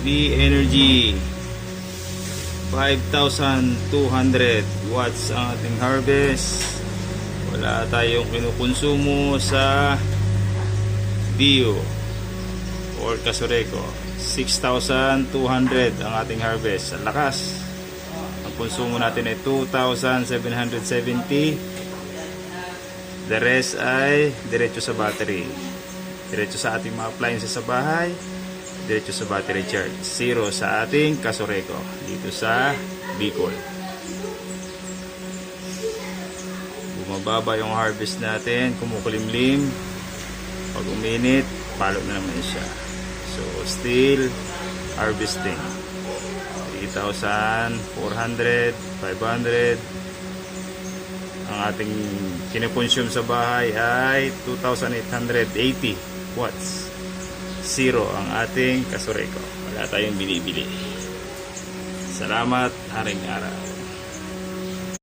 B-Energy 5,200 watts ang ating harvest. Wala tayong kinukonsumo sa Dio or Casoreco. 6,200 ang ating harvest. Ang lakas. Ang konsumo natin ay 2,770. The rest ay diretso sa battery. Diretso sa ating mga appliances sa bahay. Diretso sa battery charge. 0 sa ating Casoreco dito sa Bicol. Bumababa yung harvest natin, kumukulimlim. Pag uminit, palo na naman siya. So still harvesting. 3,400, 500. Ang ating kinoconsume sa bahay ay 2,880 watts. 0 ang ating Casoreco. Wala tayong binibili. Salamat, haring araw.